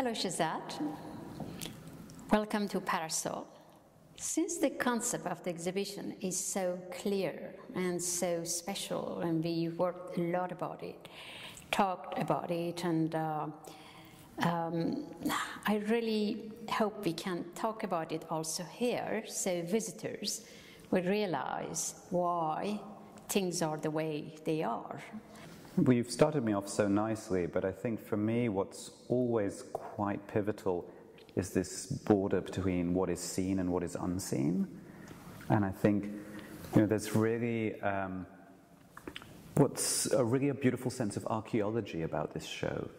Hello, Shezad. Welcome to Parasol. Since the concept of the exhibition is so clear and so special, and we worked a lot about it, talked about it, and I really hope we can talk about it also here, so visitors will realize why things are the way they are. Well, you've started me off so nicely, but I think for me what's always quite pivotal is this border between what is seen and what is unseen. And I think, there's really what's a beautiful sense of archaeology about this show.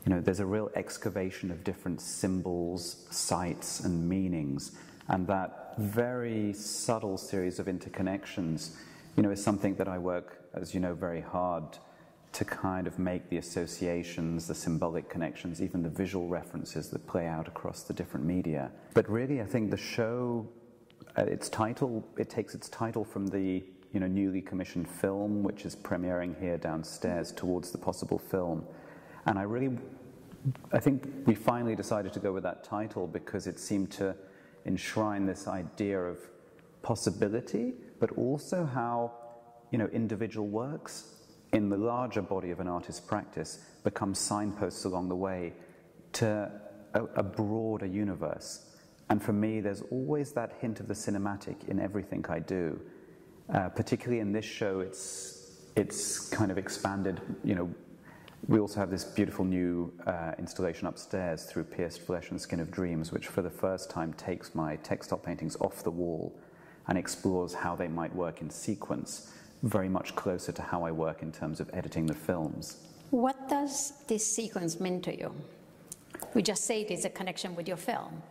There's a real excavation of different symbols, sites, and meanings, and that very subtle series of interconnections, is something that I work, as you know, very hard to kind of make the associations, the symbolic connections, even the visual references that play out across the different media. But really, I think the show, it takes its title from the newly commissioned film, which is premiering here downstairs, Towards the Possible Film. And I think we finally decided to go with that title because it seemed to enshrine this idea of possibility, but also how individual works in the larger body of an artist's practice become signposts along the way to a broader universe. And for me, there's always that hint of the cinematic in everything I do. Particularly in this show, it's kind of expanded. We also have this beautiful new installation upstairs through Pierced Flesh and Skin of Dreams, which for the first time takes my textile paintings off the wall and explores how they might work in sequence, very much closer to how I work in terms of editing the films. What does this sequence mean to you? We just say it is a connection with your film.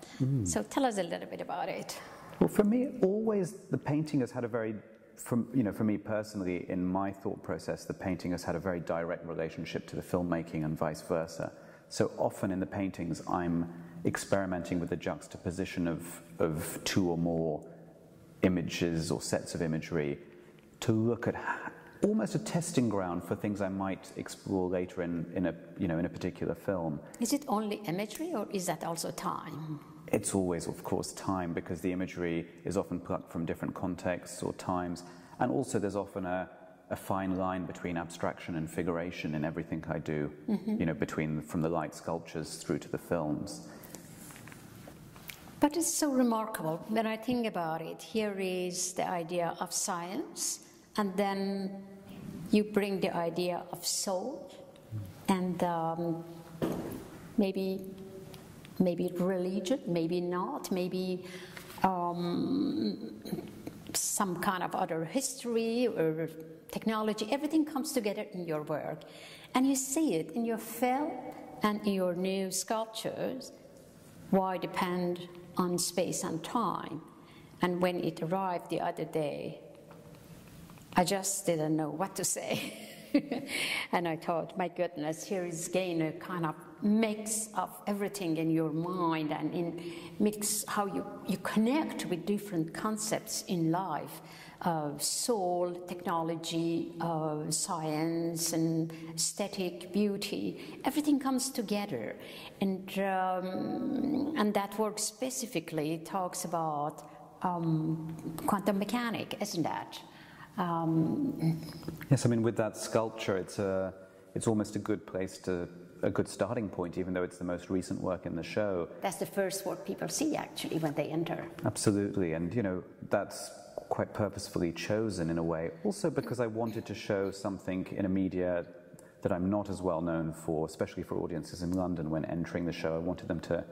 So tell us a little bit about it. Well, for me, always the painting has had a very, for me personally, in my thought process, the painting has had a very direct relationship to the filmmaking and vice versa. So often in the paintings, I'm experimenting with the juxtaposition of two or more images or sets of imagery to look at almost a testing ground for things I might explore later in a particular film. Is it only imagery, or is that also time? It's always, of course, time, because the imagery is often plucked from different contexts or times, and also there's often a fine line between abstraction and figuration in everything I do, from the light sculptures through to the films. But it's so remarkable when I think about it. Here is the idea of science, and then you bring the idea of soul, and maybe religion, maybe not, maybe some kind of other history or technology. Everything comes together in your work, and you see it in your film and in your new sculptures. Why depend on space and time? And when it arrived the other day, I just didn't know what to say. And I thought, my goodness, here is again a kind of mix of everything in your mind, and in mix how you connect with different concepts in life, soul, technology, science, and aesthetic, beauty. Everything comes together, and that work specifically talks about quantum mechanics, isn't that? Yes, with that sculpture, it's almost a good starting point, even though it's the most recent work in the show. That's the first work people see, actually, when they enter. Absolutely, and that's quite purposefully chosen in a way, also because I wanted to show something in a media that I'm not as well known for, especially for audiences in London. When entering the show, I wanted them to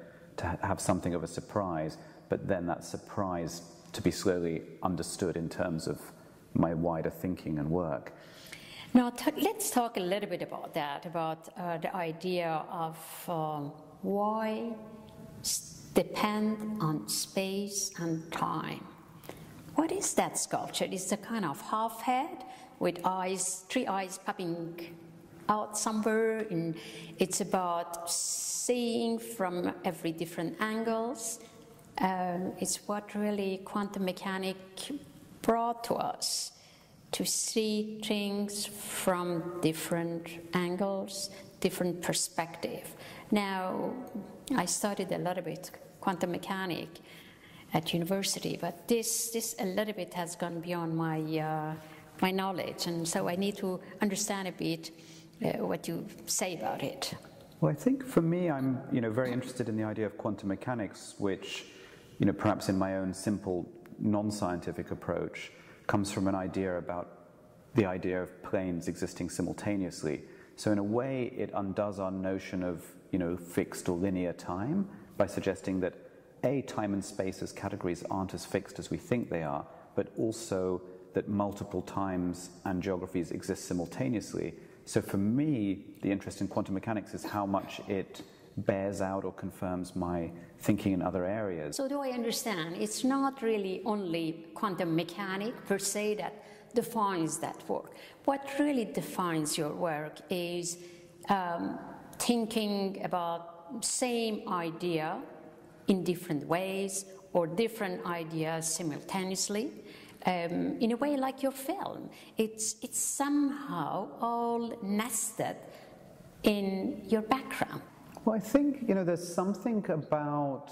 have something of a surprise, but then that surprise to be slowly understood in terms of my wider thinking and work. Now, let's talk a little bit about that, about the idea of why depend on space and time. What is that sculpture? It's a kind of half head with eyes, three eyes popping out somewhere. And it's about seeing from every different angles. It's what really quantum mechanics brought to us, to see things from different angles, different perspective. Now, I studied a little bit quantum mechanics at university, but this a little bit has gone beyond my knowledge, and so I need to understand a bit what you say about it. Well, I think for me, I'm very interested in the idea of quantum mechanics, which perhaps in my own simple non-scientific approach comes from an idea about the idea of planes existing simultaneously. So in a way, it undoes our notion of fixed or linear time by suggesting that time and space as categories aren't as fixed as we think they are, but also that multiple times and geographies exist simultaneously. So for me, the interest in quantum mechanics is how much it bears out or confirms my thinking in other areas. So do I understand, it's not really only quantum mechanics per se that defines that work. What really defines your work is thinking about same idea in different ways or different ideas simultaneously. In a way like your film. It's somehow all nested in your background. Well, I think, there's something about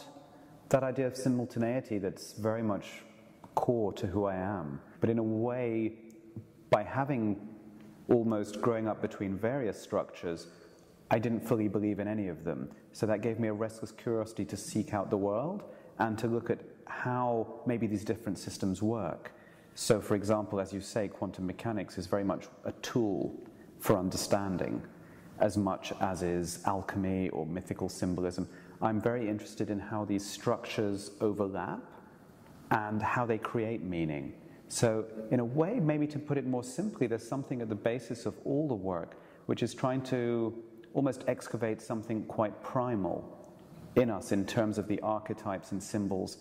that idea of simultaneity that's very much core to who I am. But in a way, by having almost growing up between various structures, I didn't fully believe in any of them. So that gave me a restless curiosity to seek out the world and to look at how maybe these different systems work. So, for example, as you say, quantum mechanics is very much a tool for understanding, as much as is alchemy or mythical symbolism. I'm very interested in how these structures overlap and how they create meaning. So, in a way, maybe to put it more simply, there's something at the basis of all the work, which is trying to almost excavate something quite primal in us in terms of the archetypes and symbols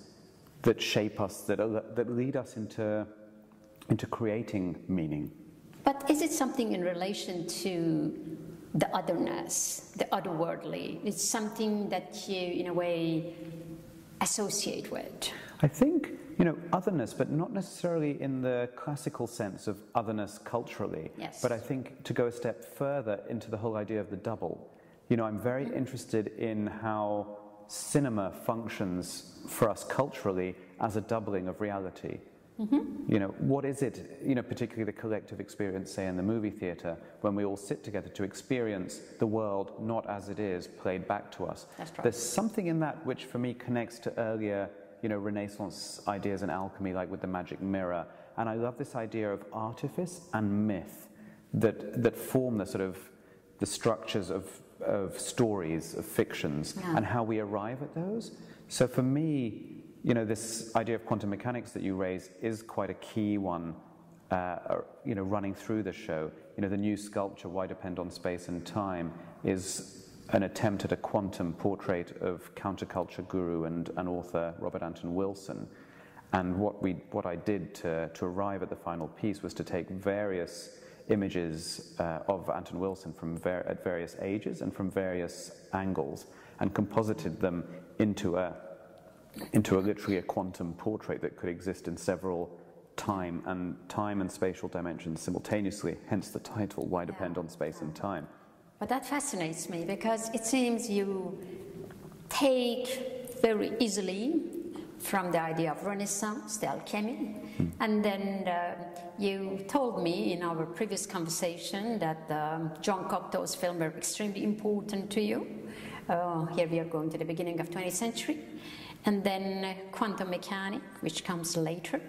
that shape us, that lead us into creating meaning. But is it something in relation to the otherness, the otherworldly? It's something that you, in a way, associate with? I think, otherness, but not necessarily in the classical sense of otherness culturally. Yes. But I think to go a step further into the whole idea of the double. I'm very interested in how cinema functions for us culturally as a doubling of reality. What is it, particularly the collective experience, say, in the movie theatre, when we all sit together to experience the world not as it is, played back to us. That's right. There's something in that which, for me, connects to earlier, Renaissance ideas in alchemy, like with the magic mirror. And I love this idea of artifice and myth that form the sort of the structures of stories, of fictions, and how we arrive at those. So for me, this idea of quantum mechanics that you raise is quite a key one, running through the show. The new sculpture, Why Depend on Space and Time, is an attempt at a quantum portrait of counterculture guru and author Robert Anton Wilson. And what I did to arrive at the final piece was to take various images of Anton Wilson at various ages and from various angles, and composited them into literally a quantum portrait that could exist in several time and spatial dimensions simultaneously, hence the title, Why Depend on Space and Time. But that fascinates me, because it seems you take very easily from the idea of Renaissance, the alchemy, and then you told me in our previous conversation that John Cocteau's films were extremely important to you. Here we are going to the beginning of 20th century. And then quantum mechanics, which comes later,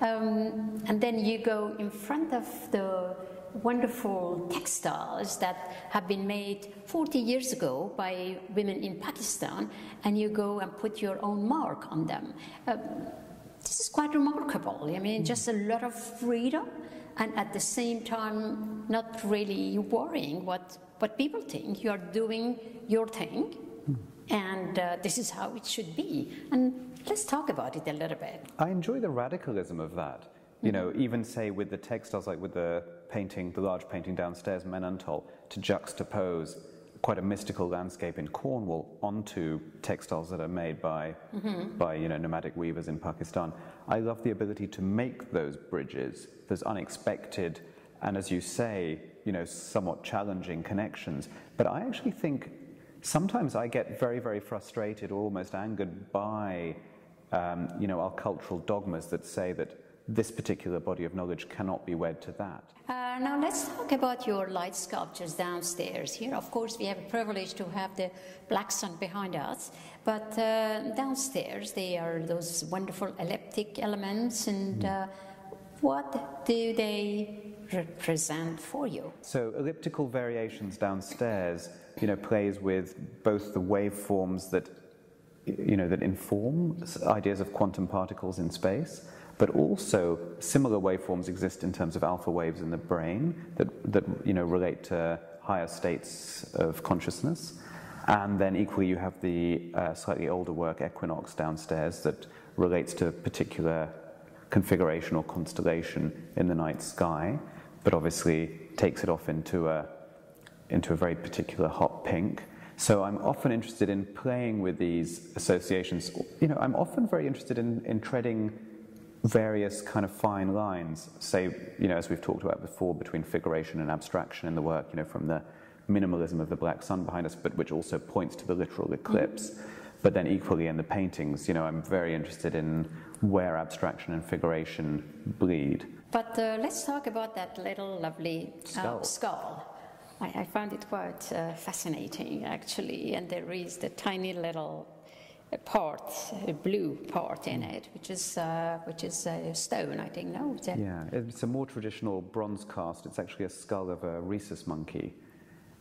and then you go in front of the wonderful textiles that have been made 40 years ago by women in Pakistan, and you go and put your own mark on them. This is quite remarkable. I mean, just a lot of freedom, and at the same time, not really worrying what people think. You are doing your thing. And this is how it should be. And let's talk about it a little bit. I enjoy the radicalism of that. Even say with the textiles, like with the painting, the large painting downstairs, Menantol, to juxtapose quite a mystical landscape in Cornwall onto textiles that are made by nomadic weavers in Pakistan. I love the ability to make those bridges, those unexpected and as you say, somewhat challenging connections. But I actually think sometimes I get very, very frustrated or almost angered by, our cultural dogmas that say that this particular body of knowledge cannot be wed to that. Now let's talk about your light sculptures downstairs. Here, of course, we have a privilege to have the black sun behind us, but downstairs they are those wonderful elliptic elements, and what do they represent for you? So elliptical variations downstairs, plays with both the waveforms that, that inform ideas of quantum particles in space, but also similar waveforms exist in terms of alpha waves in the brain that relate to higher states of consciousness. And then equally you have the slightly older work, Equinox, downstairs, that relates to a particular configuration or constellation in the night sky, but obviously takes it off into a very particular hot pink. So I'm often interested in playing with these associations. I'm often very interested in treading various kind of fine lines, say, as we've talked about before, between figuration and abstraction in the work, from the minimalism of the black sun behind us, but which also points to the literal eclipse. But then equally in the paintings, I'm very interested in where abstraction and figuration bleed. But let's talk about that little lovely skull. I found it quite fascinating, actually, and there is the tiny little part, a blue part in it, which is a stone, I think. No, yeah, it's a more traditional bronze cast. It's actually a skull of a rhesus monkey.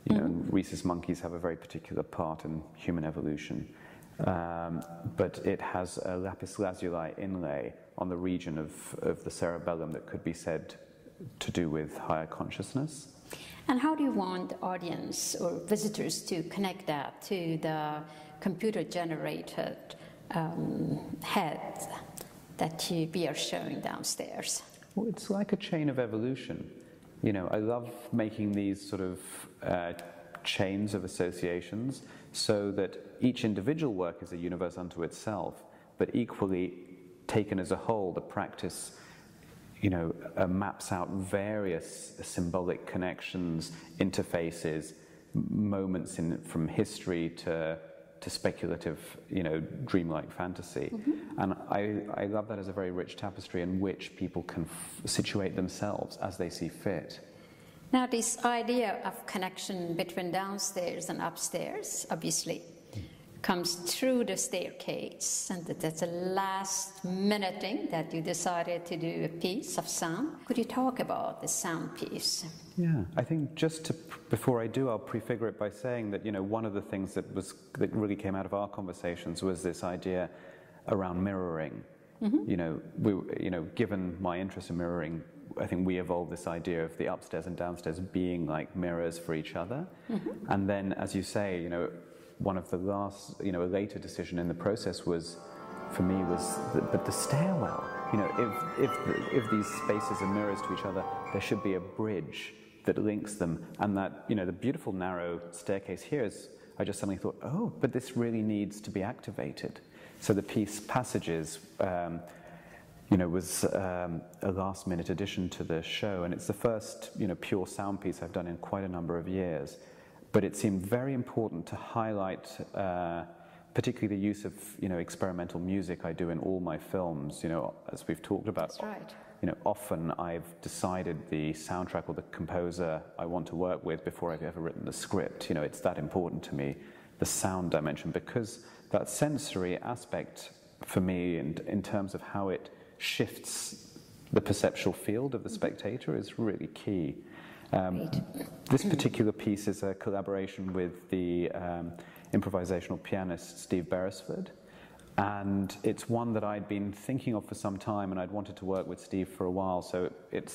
And rhesus monkeys have a very particular part in human evolution, but it has a lapis lazuli inlay on the region of the cerebellum that could be said to do with higher consciousness. And how do you want the audience or visitors to connect that to the computer-generated head that we are showing downstairs? Well, it's like a chain of evolution. I love making these sort of chains of associations so that each individual work is a universe unto itself, but equally taken as a whole, the practice maps out various symbolic connections, interfaces, moments from history to speculative, dreamlike fantasy. And I love that as a very rich tapestry in which people can situate themselves as they see fit. Now, this idea of connection between downstairs and upstairs, obviously, comes through the staircase, and that's a last-minute thing that you decided to do a piece of sound. Could you talk about the sound piece? Yeah, I think before I do, I'll prefigure it by saying that one of the things that really came out of our conversations was this idea around mirroring. Given my interest in mirroring, I think we evolved this idea of the upstairs and downstairs being like mirrors for each other. And then, as you say, one of the last, a later decision in the process was the stairwell. If these spaces are mirrors to each other, there should be a bridge that links them, and that the beautiful narrow staircase here is. I just suddenly thought, oh, but this really needs to be activated. So the piece Passages, was a last-minute addition to the show, and it's the first pure sound piece I've done in quite a number of years. But it seemed very important to highlight, particularly the use of experimental music I do in all my films. As we've talked about. That's right. Often I've decided the soundtrack or the composer I want to work with before I've ever written the script. It's that important to me, the sound dimension, because that sensory aspect for me, and in terms of how it shifts the perceptual field of the spectator, is really key. This particular piece is a collaboration with the improvisational pianist Steve Beresford, and it's one that I'd been thinking of for some time, and I'd wanted to work with Steve for a while, so it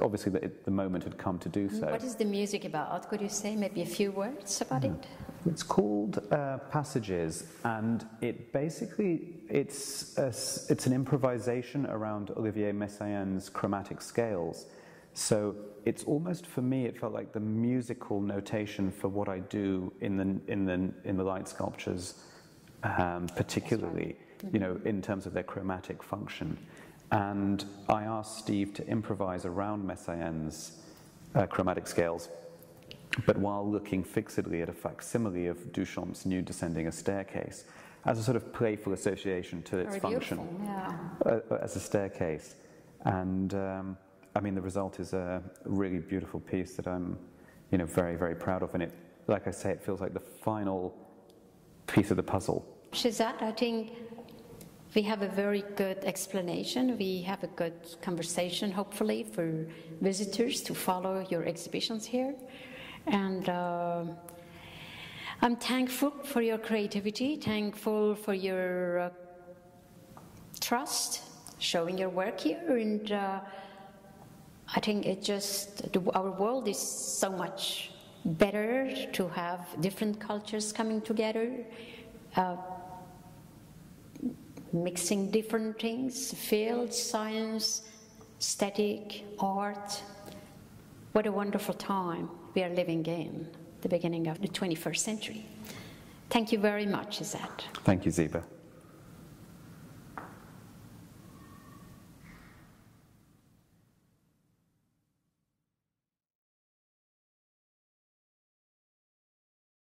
obviously the moment had come to do so. What is the music about? Could you say maybe a few words about it? It's called Passages, and it's an improvisation around Olivier Messiaen's chromatic scales. So it's almost, for me, it felt like the musical notation for what I do in the light sculptures, particularly, in terms of their chromatic function. And I asked Steve to improvise around Messiaen's chromatic scales, but while looking fixedly at a facsimile of Duchamp's Nude Descending a Staircase, as a sort of playful association to its function, as a staircase. And I mean, the result is a really beautiful piece that I'm, very, very proud of. And it, like I say, it feels like the final piece of the puzzle. Shezad, I think we have a very good explanation. We have a good conversation, hopefully, for visitors to follow your exhibitions here. And I'm thankful for your creativity, thankful for your trust, showing your work here. And I think our world is so much better to have different cultures coming together, mixing different things, fields, science, aesthetic, art. What a wonderful time we are living in, the beginning of the 21st century. Thank you very much, Shezad. Thank you, Ziba.